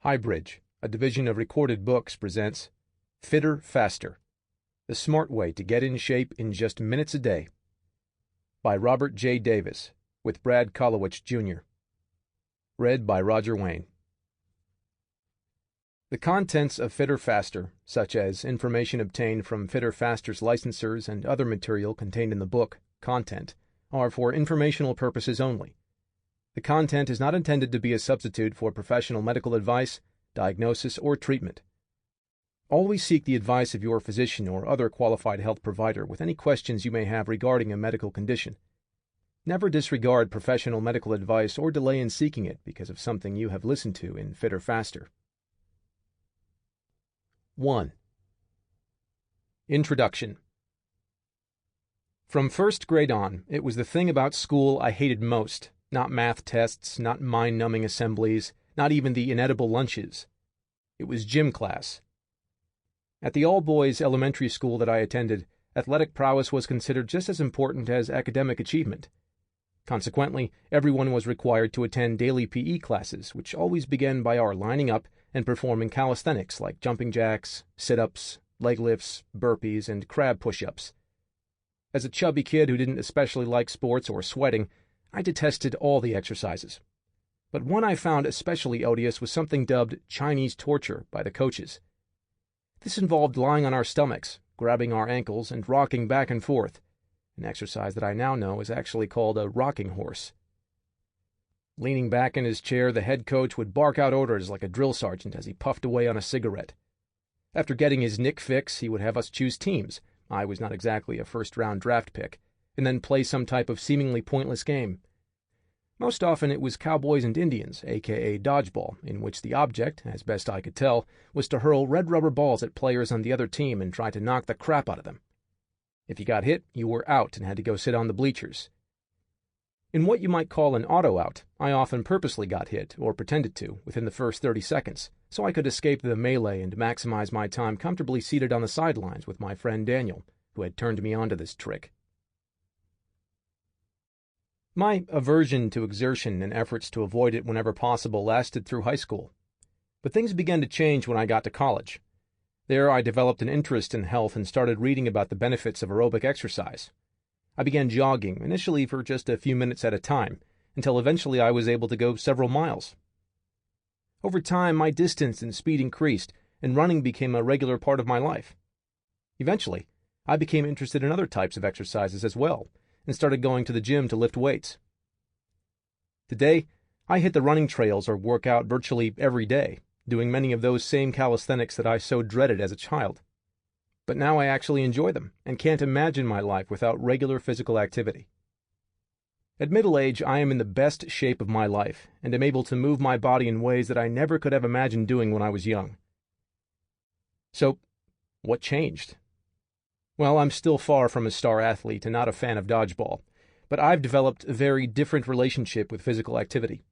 HighBridge, a division of Recorded Books, presents Fitter Faster, the smart way to get in shape in just minutes a day, by Robert J. Davis, with Brad Kolowich, Jr. Read by Roger Wayne. The contents of Fitter Faster, such as information obtained from Fitter Faster's licensors and other material contained in the book, content, are for informational purposes only. The content is not intended to be a substitute for professional medical advice, diagnosis, or treatment. Always seek the advice of your physician or other qualified health provider with any questions you may have regarding a medical condition. Never disregard professional medical advice or delay in seeking it because of something you have listened to in Fitter Faster. 1. Introduction. From first grade on, it was the thing about school I hated most. Not math tests, not mind-numbing assemblies, not even the inedible lunches. It was gym class. At the all-boys elementary school that I attended, athletic prowess was considered just as important as academic achievement. Consequently, everyone was required to attend daily PE classes, which always began by our lining up and performing calisthenics like jumping jacks, sit-ups, leg lifts, burpees, and crab push-ups. As a chubby kid who didn't especially like sports or sweating, I detested all the exercises. But one I found especially odious was something dubbed Chinese torture by the coaches. This involved lying on our stomachs, grabbing our ankles, and rocking back and forth, an exercise that I now know is actually called a rocking horse. Leaning back in his chair, the head coach would bark out orders like a drill sergeant as he puffed away on a cigarette. After getting his nick fix, he would have us choose teams. I was not exactly a first-round draft pick, and then play some type of seemingly pointless game. Most often it was Cowboys and Indians, aka dodgeball, in which the object, as best I could tell, was to hurl red rubber balls at players on the other team and try to knock the crap out of them. If you got hit, you were out and had to go sit on the bleachers. In what you might call an auto-out, I often purposely got hit, or pretended to, within the first 30 seconds, so I could escape the melee and maximize my time comfortably seated on the sidelines with my friend Daniel, who had turned me onto this trick. My aversion to exertion and efforts to avoid it whenever possible lasted through high school. But things began to change when I got to college. There I developed an interest in health and started reading about the benefits of aerobic exercise. I began jogging, initially for just a few minutes at a time, until eventually I was able to go several miles. Over time, my distance and speed increased, and running became a regular part of my life. Eventually, I became interested in other types of exercises as well, and started going to the gym to lift weights. Today, I hit the running trails or work out virtually every day, doing many of those same calisthenics that I so dreaded as a child. But now I actually enjoy them, and can't imagine my life without regular physical activity. At middle age, I am in the best shape of my life, and am able to move my body in ways that I never could have imagined doing when I was young. So, what changed? Well, I'm still far from a star athlete and not a fan of dodgeball, but I've developed a very different relationship with physical activity.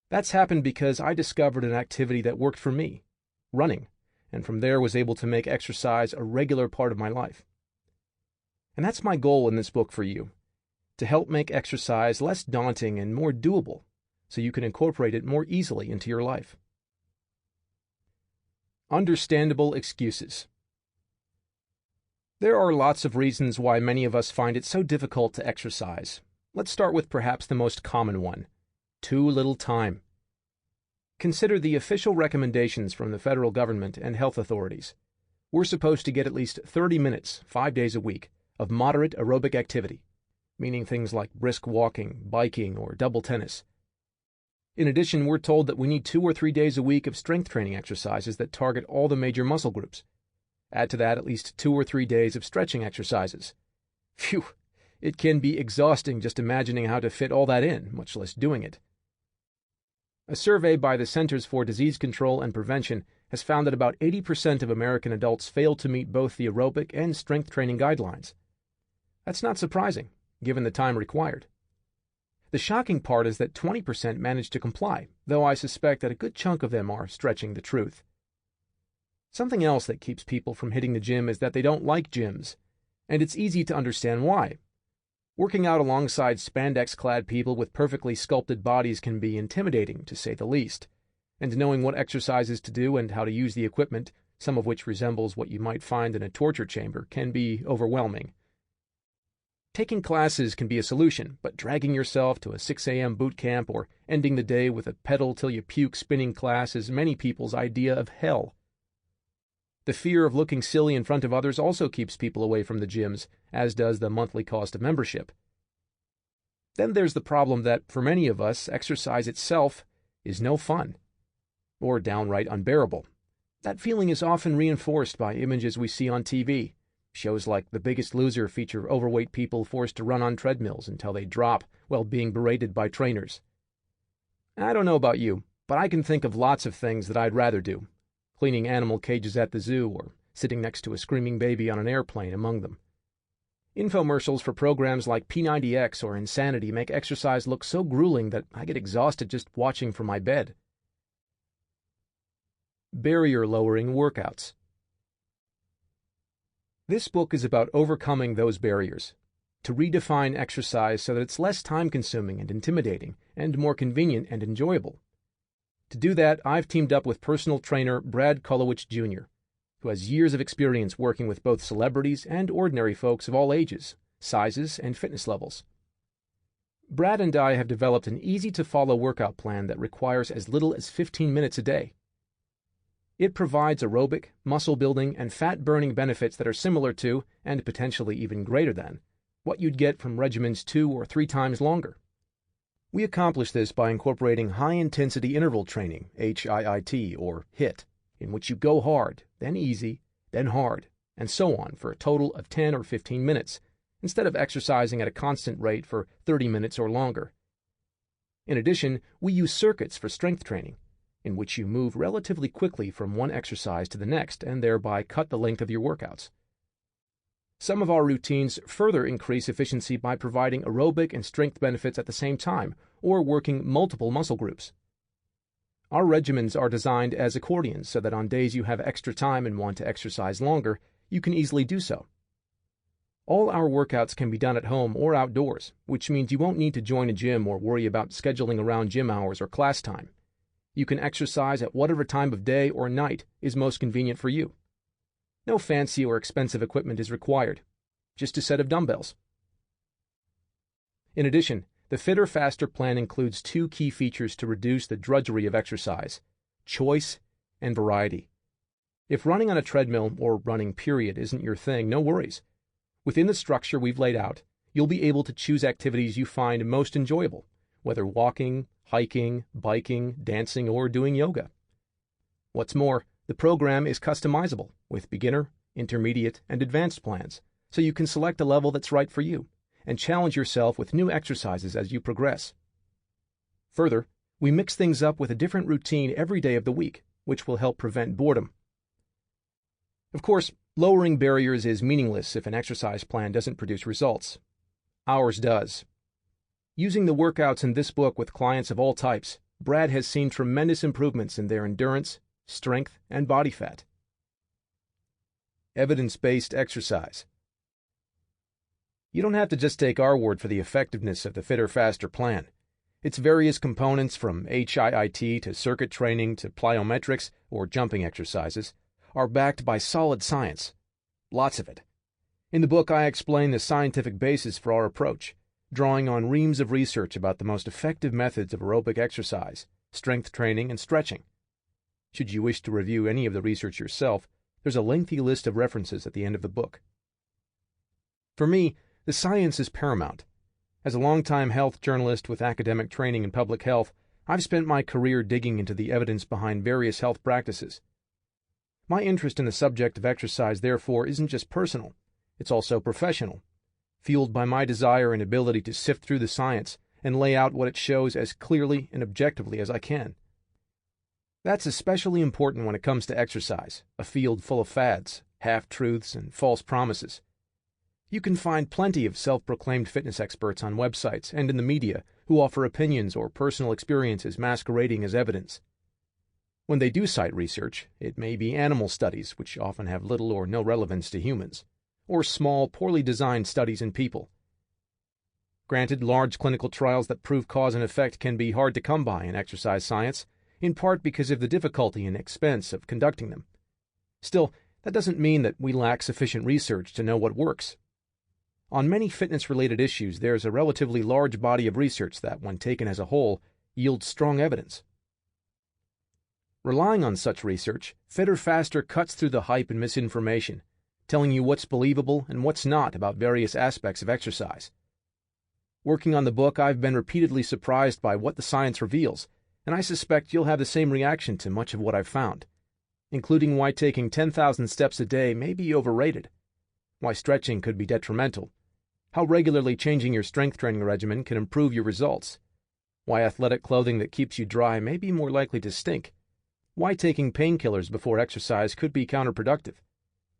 That's happened because I discovered an activity that worked for me, running, and from there was able to make exercise a regular part of my life. And that's my goal in this book for you, to help make exercise less daunting and more doable, so you can incorporate it more easily into your life. Understandable excuses. There are lots of reasons why many of us find it so difficult to exercise. Let's start with perhaps the most common one: too little time. Consider the official recommendations from the federal government and health authorities. We're supposed to get at least 30 minutes, 5 days a week, of moderate aerobic activity, meaning things like brisk walking, biking, or double tennis. In addition, we're told that we need 2 or 3 days a week of strength training exercises that target all the major muscle groups. Add to that at least 2 or 3 days of stretching exercises. Phew, it can be exhausting just imagining how to fit all that in, much less doing it. A survey by the Centers for Disease Control and Prevention has found that about 80% of American adults fail to meet both the aerobic and strength training guidelines. That's not surprising, given the time required. The shocking part is that 20% manage to comply, though I suspect that a good chunk of them are stretching the truth. Something else that keeps people from hitting the gym is that they don't like gyms, and it's easy to understand why. Working out alongside spandex-clad people with perfectly sculpted bodies can be intimidating, to say the least, and knowing what exercises to do and how to use the equipment, some of which resembles what you might find in a torture chamber, can be overwhelming. Taking classes can be a solution, but dragging yourself to a 6 a.m. boot camp or ending the day with a pedal till you puke spinning class is many people's idea of hell. The fear of looking silly in front of others also keeps people away from the gyms, as does the monthly cost of membership. Then there's the problem that, for many of us, exercise itself is no fun, or downright unbearable. That feeling is often reinforced by images we see on TV. Shows like The Biggest Loser feature overweight people forced to run on treadmills until they drop while being berated by trainers. I don't know about you, but I can think of lots of things that I'd rather do. Cleaning animal cages at the zoo or sitting next to a screaming baby on an airplane among them. Infomercials for programs like P90X or Insanity make exercise look so grueling that I get exhausted just watching from my bed. Barrier-lowering workouts. This book is about overcoming those barriers, to redefine exercise so that it's less time-consuming and intimidating, and more convenient and enjoyable. To do that, I've teamed up with personal trainer Brad Kolowich Jr., who has years of experience working with both celebrities and ordinary folks of all ages, sizes, and fitness levels. Brad and I have developed an easy-to-follow workout plan that requires as little as 15 minutes a day. It provides aerobic, muscle-building, and fat-burning benefits that are similar to, and potentially even greater than, what you'd get from regimens 2 or 3 times longer. We accomplish this by incorporating high-intensity interval training, HIIT, or HIIT, in which you go hard, then easy, then hard, and so on for a total of 10 or 15 minutes, instead of exercising at a constant rate for 30 minutes or longer. In addition, we use circuits for strength training, in which you move relatively quickly from one exercise to the next and thereby cut the length of your workouts. Some of our routines further increase efficiency by providing aerobic and strength benefits at the same time, or working multiple muscle groups. Our regimens are designed as accordions so that on days you have extra time and want to exercise longer, you can easily do so. All our workouts can be done at home or outdoors, which means you won't need to join a gym or worry about scheduling around gym hours or class time. You can exercise at whatever time of day or night is most convenient for you. No fancy or expensive equipment is required, just a set of dumbbells. In addition, the Fitter Faster plan includes 2 key features to reduce the drudgery of exercise: choice and variety. If running on a treadmill or running period isn't your thing, no worries. Within the structure we've laid out, you'll be able to choose activities you find most enjoyable, whether walking, hiking, biking, dancing, or doing yoga. What's more, the program is customizable with beginner, intermediate, and advanced plans, so you can select a level that's right for you and challenge yourself with new exercises as you progress. Further, we mix things up with a different routine every day of the week, which will help prevent boredom. Of course, lowering barriers is meaningless if an exercise plan doesn't produce results. Ours does. Using the workouts in this book with clients of all types, Brad has seen tremendous improvements in their endurance, strength, and body fat. Evidence-based exercise. You don't have to just take our word for the effectiveness of the Fitter Faster plan. Its various components, from HIIT to circuit training to plyometrics or jumping exercises, are backed by solid science. Lots of it. In the book, I explain the scientific basis for our approach, drawing on reams of research about the most effective methods of aerobic exercise, strength training, and stretching. Should you wish to review any of the research yourself, there's a lengthy list of references at the end of the book. For me, the science is paramount. As a longtime health journalist with academic training in public health, I've spent my career digging into the evidence behind various health practices. My interest in the subject of exercise, therefore, isn't just personal, it's also professional, fueled by my desire and ability to sift through the science and lay out what it shows as clearly and objectively as I can. That's especially important when it comes to exercise, a field full of fads, half-truths, and false promises. You can find plenty of self-proclaimed fitness experts on websites and in the media who offer opinions or personal experiences masquerading as evidence. When they do cite research, it may be animal studies, which often have little or no relevance to humans, or small, poorly designed studies in people. Granted, large clinical trials that prove cause and effect can be hard to come by in exercise science. in part because of the difficulty and expense of conducting them. Still, that doesn't mean that we lack sufficient research to know what works. On many fitness-related issues, there's a relatively large body of research that, when taken as a whole, yields strong evidence. Relying on such research, Fitter Faster cuts through the hype and misinformation, telling you what's believable and what's not about various aspects of exercise. Working on the book, I've been repeatedly surprised by what the science reveals, and I suspect you'll have the same reaction to much of what I've found, including why taking 10,000 steps a day may be overrated, why stretching could be detrimental, how regularly changing your strength training regimen can improve your results, why athletic clothing that keeps you dry may be more likely to stink, why taking painkillers before exercise could be counterproductive,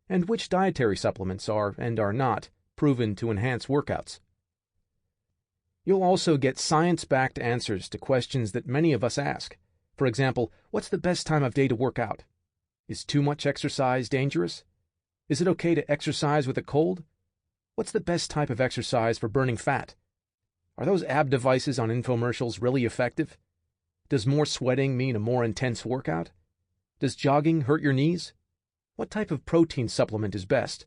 and which dietary supplements are and are not proven to enhance workouts. You'll also get science-backed answers to questions that many of us ask. For example, what's the best time of day to work out? Is too much exercise dangerous? Is it okay to exercise with a cold? What's the best type of exercise for burning fat? Are those ab devices on infomercials really effective? Does more sweating mean a more intense workout? Does jogging hurt your knees? What type of protein supplement is best?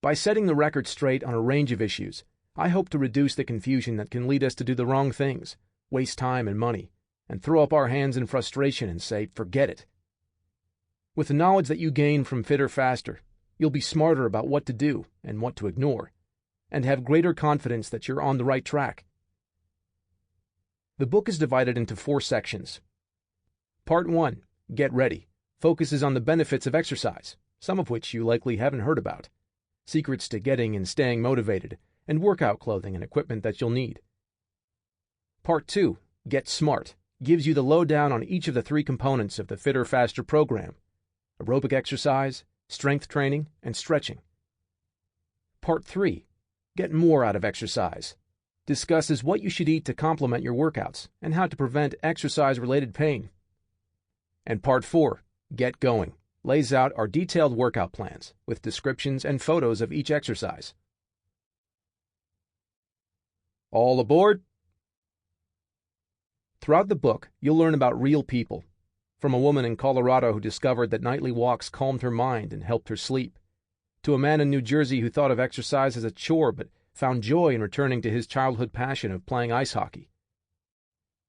By setting the record straight on a range of issues, I hope to reduce the confusion that can lead us to do the wrong things, waste time and money, and throw up our hands in frustration and say, forget it. With the knowledge that you gain from Fitter Faster, you'll be smarter about what to do and what to ignore, and have greater confidence that you're on the right track. The book is divided into 4 sections. Part 1, Get Ready, focuses on the benefits of exercise, some of which you likely haven't heard about, secrets to getting and staying motivated, and workout clothing and equipment that you'll need. Part 2, Get Smart, gives you the lowdown on each of the 3 components of the Fitter Faster program: aerobic exercise, strength training, and stretching. Part 3, Get More Out of Exercise, discusses what you should eat to complement your workouts and how to prevent exercise-related pain. And Part 4, Get Going, lays out our detailed workout plans with descriptions and photos of each exercise. All aboard? Throughout the book, you'll learn about real people, from a woman in Colorado who discovered that nightly walks calmed her mind and helped her sleep, to a man in New Jersey who thought of exercise as a chore but found joy in returning to his childhood passion of playing ice hockey.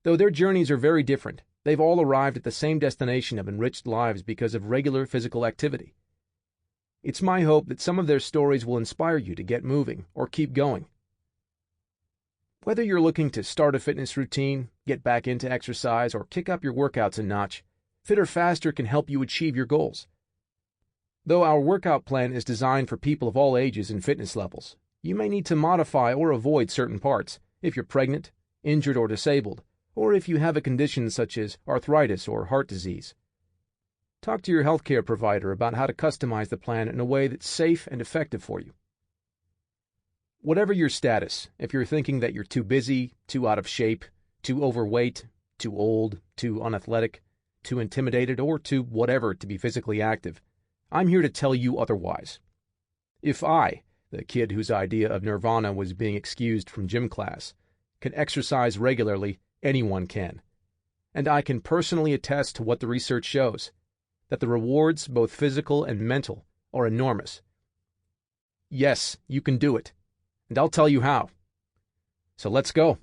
Though their journeys are very different, they've all arrived at the same destination of enriched lives because of regular physical activity. It's my hope that some of their stories will inspire you to get moving or keep going. Whether you're looking to start a fitness routine, get back into exercise, or kick up your workouts a notch, Fitter Faster can help you achieve your goals. Though our workout plan is designed for people of all ages and fitness levels, you may need to modify or avoid certain parts if you're pregnant, injured or disabled, or if you have a condition such as arthritis or heart disease. Talk to your healthcare provider about how to customize the plan in a way that's safe and effective for you. Whatever your status, if you're thinking that you're too busy, too out of shape, too overweight, too old, too unathletic, too intimidated, or too whatever to be physically active, I'm here to tell you otherwise. If I, the kid whose idea of nirvana was being excused from gym class, can exercise regularly, anyone can. And I can personally attest to what the research shows, that the rewards, both physical and mental, are enormous. Yes, you can do it. And I'll tell you how. So let's go.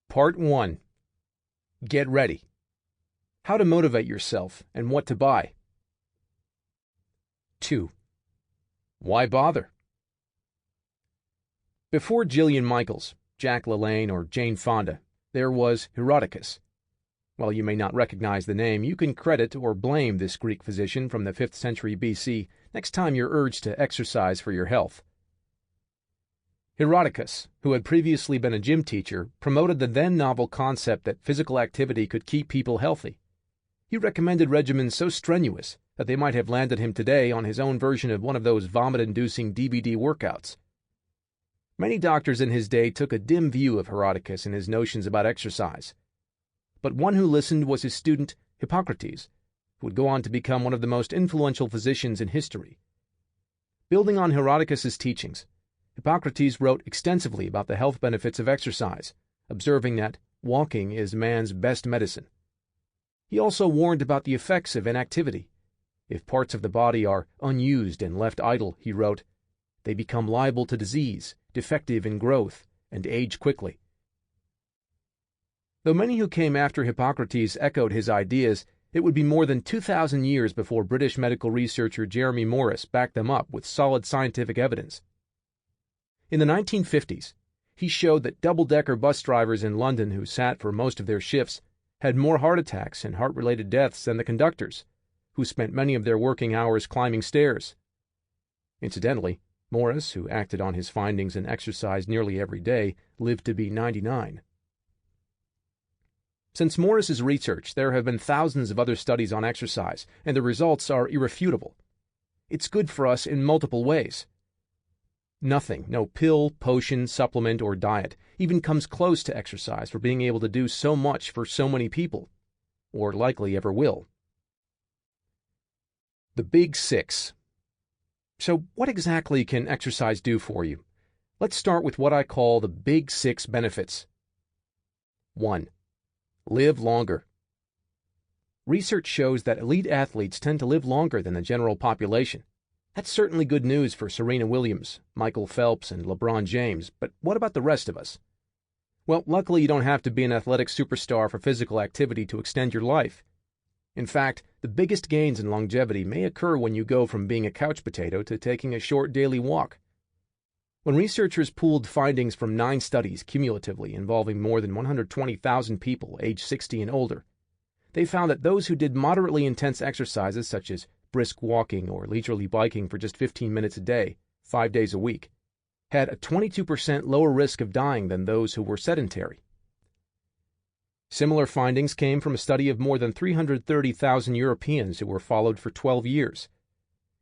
Part 1. Get Ready. How to motivate yourself and what to buy. 2. Why bother? Before Jillian Michaels, Jack LaLanne, or Jane Fonda, there was Herodicus. While you may not recognize the name, you can credit or blame this Greek physician from the 5th century BC next time you're urged to exercise for your health. Herodicus, who had previously been a gym teacher, promoted the then novel concept that physical activity could keep people healthy. He recommended regimens so strenuous that they might have landed him today on his own version of one of those vomit-inducing DVD workouts. Many doctors in his day took a dim view of Herodicus and his notions about exercise. But one who listened was his student Hippocrates, who would go on to become one of the most influential physicians in history. Building on Herodicus's teachings, Hippocrates wrote extensively about the health benefits of exercise, observing that walking is man's best medicine. He also warned about the effects of inactivity. If parts of the body are unused and left idle, he wrote, they become liable to disease, defective in growth, and age quickly. Though many who came after Hippocrates echoed his ideas, it would be more than 2,000 years before British medical researcher Jeremy Morris backed them up with solid scientific evidence. In the 1950s, he showed that double-decker bus drivers in London who sat for most of their shifts had more heart attacks and heart-related deaths than the conductors, who spent many of their working hours climbing stairs. Incidentally, Morris, who acted on his findings and exercised nearly every day, lived to be 99. Since Morris's research, there have been thousands of other studies on exercise, and the results are irrefutable. It's good for us in multiple ways. Nothing, no pill, potion, supplement, or diet, even comes close to exercise for being able to do so much for so many people, or likely ever will. The Big Six. So what exactly can exercise do for you? Let's start with what I call the Big Six benefits. 1. Live longer. Research shows that elite athletes tend to live longer than the general population. That's certainly good news for Serena Williams, Michael Phelps, and LeBron James, but what about the rest of us? Well, luckily you don't have to be an athletic superstar for physical activity to extend your life. In fact, the biggest gains in longevity may occur when you go from being a couch potato to taking a short daily walk. When researchers pooled findings from 9 studies cumulatively involving more than 120,000 people aged 60 and older, they found that those who did moderately intense exercises such as brisk walking or leisurely biking for just 15 minutes a day, 5 days a week, had a 22% lower risk of dying than those who were sedentary. Similar findings came from a study of more than 330,000 Europeans who were followed for 12 years.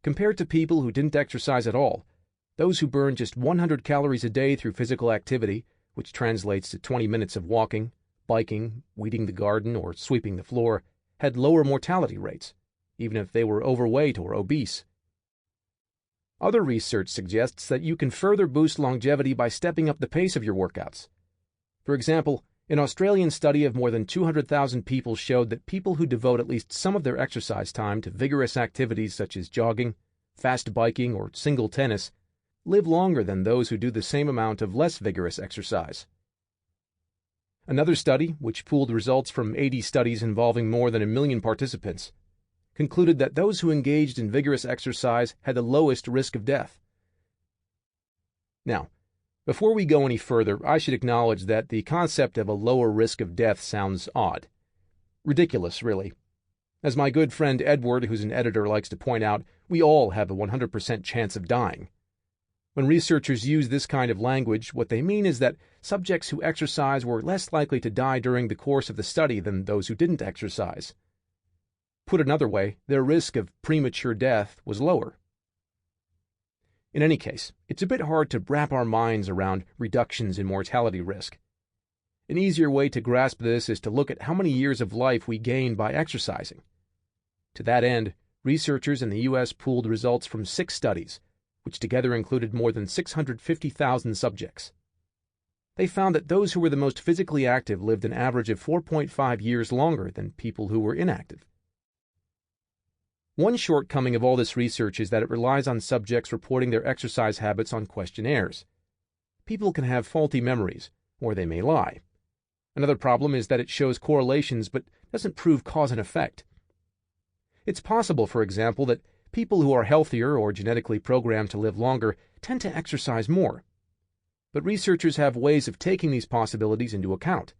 Compared to people who didn't exercise at all, those who burned just 100 calories a day through physical activity, which translates to 20 minutes of walking, biking, weeding the garden, or sweeping the floor, had lower mortality rates, even if they were overweight or obese. Other research suggests that you can further boost longevity by stepping up the pace of your workouts. For example, an Australian study of more than 200,000 people showed that people who devote at least some of their exercise time to vigorous activities such as jogging, fast biking, or single tennis live longer than those who do the same amount of less vigorous exercise. Another study, which pooled results from 80 studies involving more than 1 million participants, concluded that those who engaged in vigorous exercise had the lowest risk of death. Now, before we go any further, I should acknowledge that the concept of a lower risk of death sounds odd. Ridiculous, really. As my good friend Edward, who's an editor, likes to point out, we all have a 100% chance of dying. When researchers use this kind of language, what they mean is that subjects who exercise were less likely to die during the course of the study than those who didn't exercise. Put another way, their risk of premature death was lower. In any case, it's a bit hard to wrap our minds around reductions in mortality risk. An easier way to grasp this is to look at how many years of life we gain by exercising. To that end, researchers in the U.S. pooled results from 6 studies, which together included more than 650,000 subjects. They found that those who were the most physically active lived an average of 4.5 years longer than people who were inactive. One shortcoming of all this research is that it relies on subjects reporting their exercise habits on questionnaires. People can have faulty memories, or they may lie. Another problem is that it shows correlations but doesn't prove cause and effect. It's possible, for example, that people who are healthier or genetically programmed to live longer tend to exercise more. But researchers have ways of taking these possibilities into account.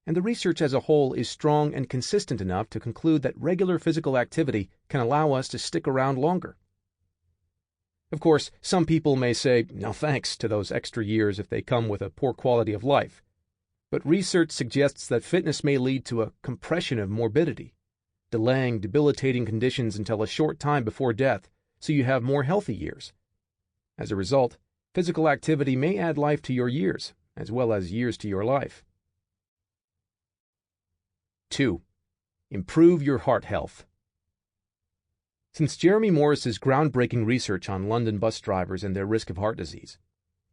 And the research as a whole is strong and consistent enough to conclude that regular physical activity can allow us to stick around longer. Of course, some people may say, no thanks to those extra years if they come with a poor quality of life. But research suggests that fitness may lead to a compression of morbidity, delaying debilitating conditions until a short time before death, so you have more healthy years. As a result, physical activity may add life to your years, as well as years to your life. 2. Improve your heart health. Since Jeremy Morris's groundbreaking research on London bus drivers and their risk of heart disease,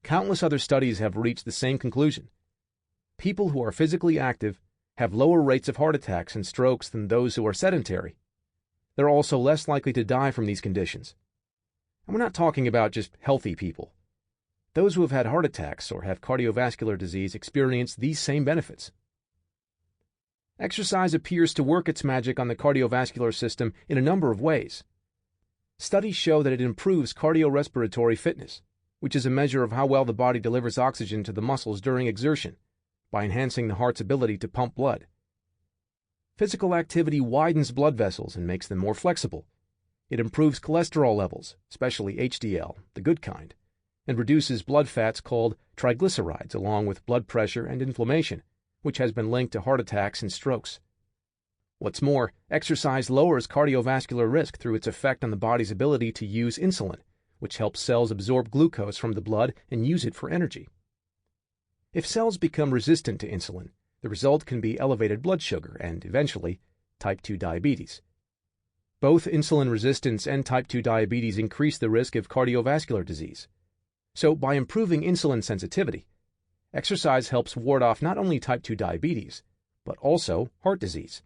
countless other studies have reached the same conclusion. people who are physically active have lower rates of heart attacks and strokes than those who are sedentary. They're also less likely to die from these conditions. And we're not talking about just healthy people. Those who have had heart attacks or have cardiovascular disease experience these same benefits. Exercise appears to work its magic on the cardiovascular system in a number of ways. Studies show that it improves cardiorespiratory fitness, which is a measure of how well the body delivers oxygen to the muscles during exertion, by enhancing the heart's ability to pump blood. Physical activity widens blood vessels and makes them more flexible. It improves cholesterol levels, especially HDL, the good kind, and reduces blood fats called triglycerides, along with blood pressure and inflammation, which has been linked to heart attacks and strokes. What's more, exercise lowers cardiovascular risk through its effect on the body's ability to use insulin, which helps cells absorb glucose from the blood and use it for energy. If cells become resistant to insulin, the result can be elevated blood sugar and, eventually, type 2 diabetes. Both insulin resistance and type 2 diabetes increase the risk of cardiovascular disease. So, by improving insulin sensitivity, exercise helps ward off not only type 2 diabetes, but also heart disease.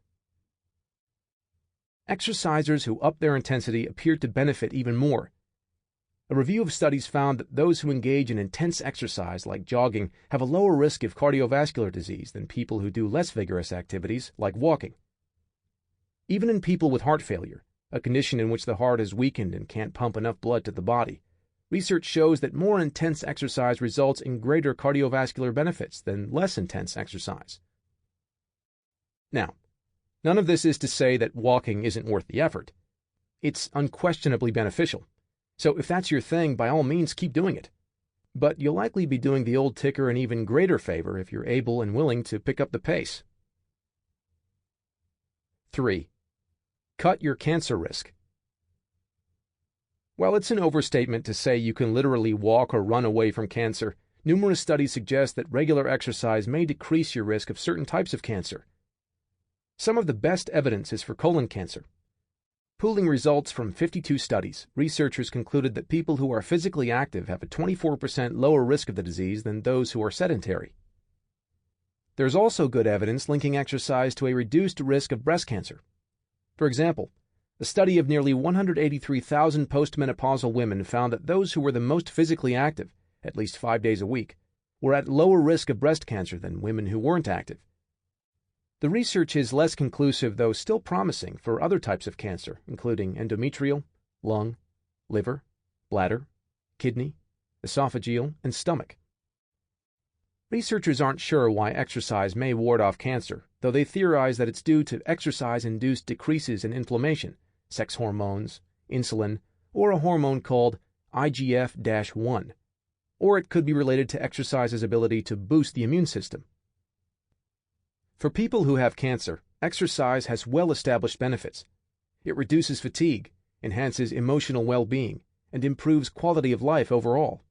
Exercisers who up their intensity appear to benefit even more. A review of studies found that those who engage in intense exercise like jogging have a lower risk of cardiovascular disease than people who do less vigorous activities like walking. Even in people with heart failure, a condition in which the heart is weakened and can't pump enough blood to the body, research shows that more intense exercise results in greater cardiovascular benefits than less intense exercise. Now, none of this is to say that walking isn't worth the effort. It's unquestionably beneficial. So if that's your thing, by all means keep doing it. But you'll likely be doing the old ticker an even greater favor if you're able and willing to pick up the pace. 3. Cut your cancer risk. While it's an overstatement to say you can literally walk or run away from cancer, numerous studies suggest that regular exercise may decrease your risk of certain types of cancer. Some of the best evidence is for colon cancer. Pooling results from 52 studies, researchers concluded that people who are physically active have a 24% lower risk of the disease than those who are sedentary. There's also good evidence linking exercise to a reduced risk of breast cancer. For example, a study of nearly 183,000 postmenopausal women found that those who were the most physically active, at least 5 days a week, were at lower risk of breast cancer than women who weren't active. The research is less conclusive, though still promising, for other types of cancer, including endometrial, lung, liver, bladder, kidney, esophageal, and stomach. Researchers aren't sure why exercise may ward off cancer, though they theorize that it's due to exercise-induced decreases in inflammation, sex hormones, insulin, or a hormone called IGF-1, or it could be related to exercise's ability to boost the immune system. For people who have cancer, exercise has well-established benefits. It reduces fatigue, enhances emotional well-being, and improves quality of life overall.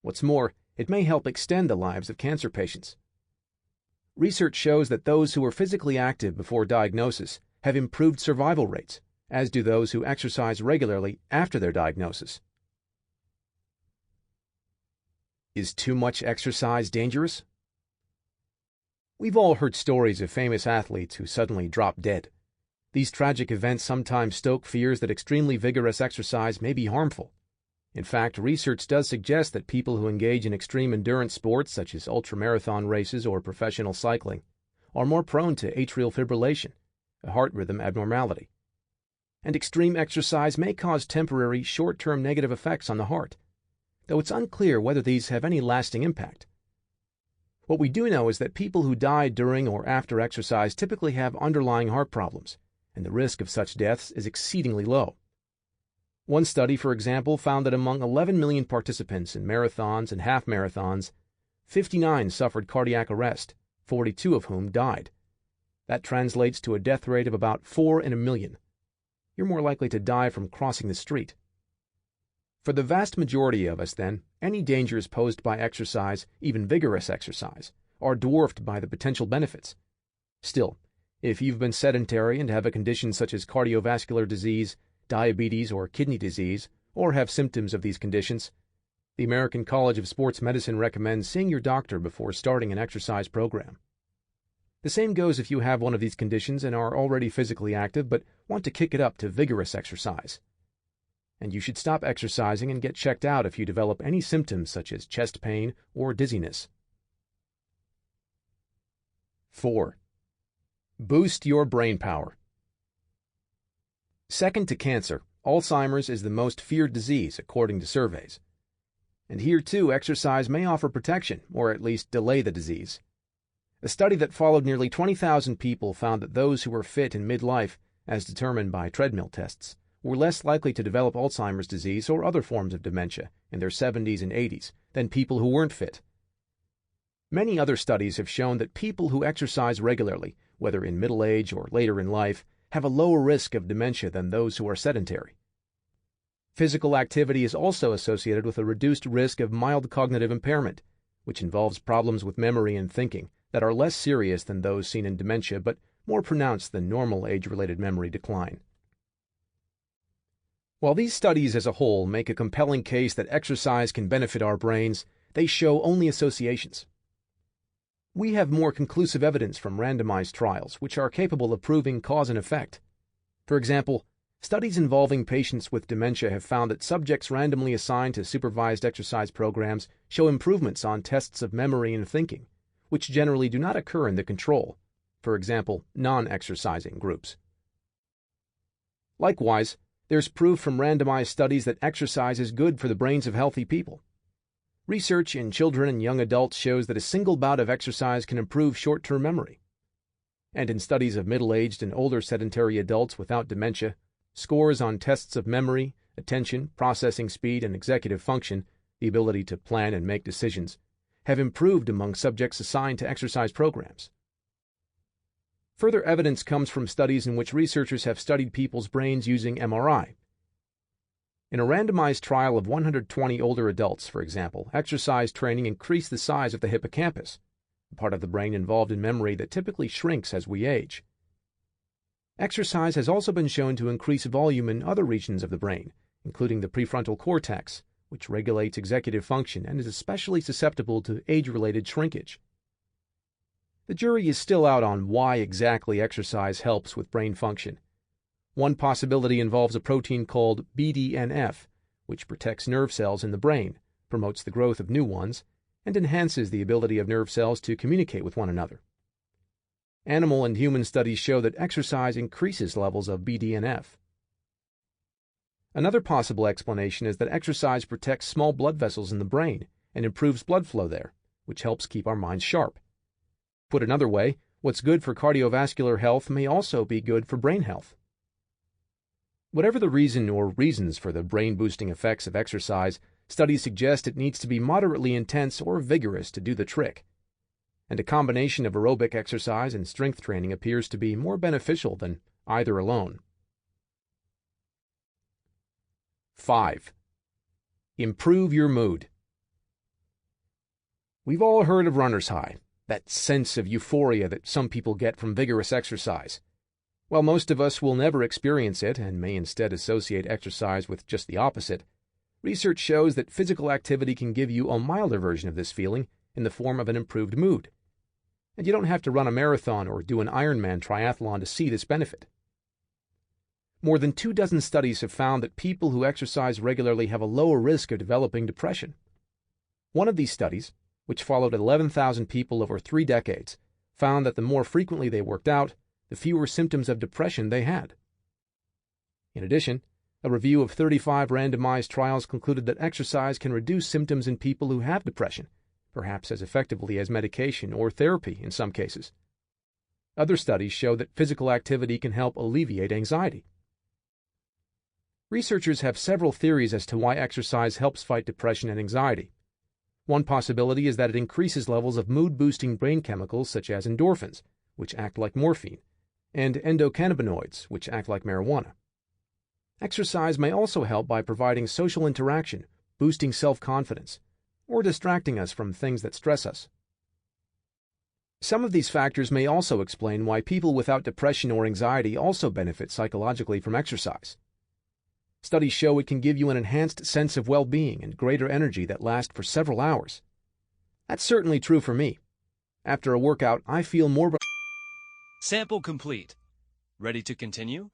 What's more, it may help extend the lives of cancer patients. Research shows that those who are physically active before diagnosis have improved survival rates, as do those who exercise regularly after their diagnosis. Is too much exercise dangerous? We've all heard stories of famous athletes who suddenly drop dead. These tragic events sometimes stoke fears that extremely vigorous exercise may be harmful. In fact, research does suggest that people who engage in extreme endurance sports such as ultramarathon races or professional cycling are more prone to atrial fibrillation, a heart rhythm abnormality. And extreme exercise may cause temporary, short-term negative effects on the heart, though it's unclear whether these have any lasting impact. What we do know is that people who die during or after exercise typically have underlying heart problems, and the risk of such deaths is exceedingly low. One study, for example, found that among 11 million participants in marathons and half marathons, 59 suffered cardiac arrest, 42 of whom died. That translates to a death rate of about 4 in a million. You're more likely to die from crossing the street. For the vast majority of us, then, any dangers posed by exercise, even vigorous exercise, are dwarfed by the potential benefits. Still, if you've been sedentary and have a condition such as cardiovascular disease, diabetes, or kidney disease, or have symptoms of these conditions, The American College of Sports Medicine recommends seeing your doctor before starting an exercise program. The same goes if you have one of these conditions and are already physically active but want to kick it up to vigorous exercise. And you should stop exercising and get checked out if you develop any symptoms such as chest pain or dizziness. 4. Boost your brain power. Second to cancer, Alzheimer's is the most feared disease according to surveys. And here too, exercise may offer protection, or at least delay the disease. A study that followed nearly 20,000 people found that those who were fit in midlife, as determined by treadmill tests, were less likely to develop Alzheimer's disease or other forms of dementia in their 70s and 80s than people who weren't fit. Many other studies have shown that people who exercise regularly, whether in middle age or later in life, have a lower risk of dementia than those who are sedentary. Physical activity is also associated with a reduced risk of mild cognitive impairment, which involves problems with memory and thinking that are less serious than those seen in dementia but more pronounced than normal age-related memory decline. While these studies as a whole make a compelling case that exercise can benefit our brains, they show only associations. We have more conclusive evidence from randomized trials which are capable of proving cause and effect. For example, studies involving patients with dementia have found that subjects randomly assigned to supervised exercise programs show improvements on tests of memory and thinking, which generally do not occur in the control, for example, non-exercising groups. Likewise, there's proof from randomized studies that exercise is good for the brains of healthy people. Research in children and young adults shows that a single bout of exercise can improve short-term memory. And in studies of middle-aged and older sedentary adults without dementia, scores on tests of memory, attention, processing speed, and executive function, the ability to plan and make decisions, have improved among subjects assigned to exercise programs. Further evidence comes from studies in which researchers have studied people's brains using MRI. In a randomized trial of 120 older adults, for example, exercise training increased the size of the hippocampus, a part of the brain involved in memory that typically shrinks as we age. Exercise has also been shown to increase volume in other regions of the brain, including the prefrontal cortex, which regulates executive function and is especially susceptible to age-related shrinkage. The jury is still out on why exactly exercise helps with brain function. One possibility involves a protein called BDNF, which protects nerve cells in the brain, promotes the growth of new ones, and enhances the ability of nerve cells to communicate with one another. Animal and human studies show that exercise increases levels of BDNF. Another possible explanation is that exercise protects small blood vessels in the brain and improves blood flow there, which helps keep our minds sharp. Put another way, what's good for cardiovascular health may also be good for brain health. Whatever the reason or reasons for the brain-boosting effects of exercise, studies suggest it needs to be moderately intense or vigorous to do the trick. And a combination of aerobic exercise and strength training appears to be more beneficial than either alone. 5. Improve your mood. We've all heard of runner's high, that sense of euphoria that some people get from vigorous exercise. While most of us will never experience it and may instead associate exercise with just the opposite, research shows that physical activity can give you a milder version of this feeling in the form of an improved mood. And you don't have to run a marathon or do an Ironman triathlon to see this benefit. More than 24 studies have found that people who exercise regularly have a lower risk of developing depression. One of these studies, which followed 11,000 people over 3 decades, found that the more frequently they worked out, the fewer symptoms of depression they had. In addition, a review of 35 randomized trials concluded that exercise can reduce symptoms in people who have depression, perhaps as effectively as medication or therapy in some cases. Other studies show that physical activity can help alleviate anxiety. Researchers have several theories as to why exercise helps fight depression and anxiety. One possibility is that it increases levels of mood-boosting brain chemicals such as endorphins, which act like morphine, and endocannabinoids, which act like marijuana. Exercise may also help by providing social interaction, boosting self-confidence, or distracting us from things that stress us. Some of these factors may also explain why people without depression or anxiety also benefit psychologically from exercise. Studies show it can give you an enhanced sense of well-being and greater energy that last for several hours. That's certainly true for me. After a workout, I feel more... Sample complete. Ready to continue?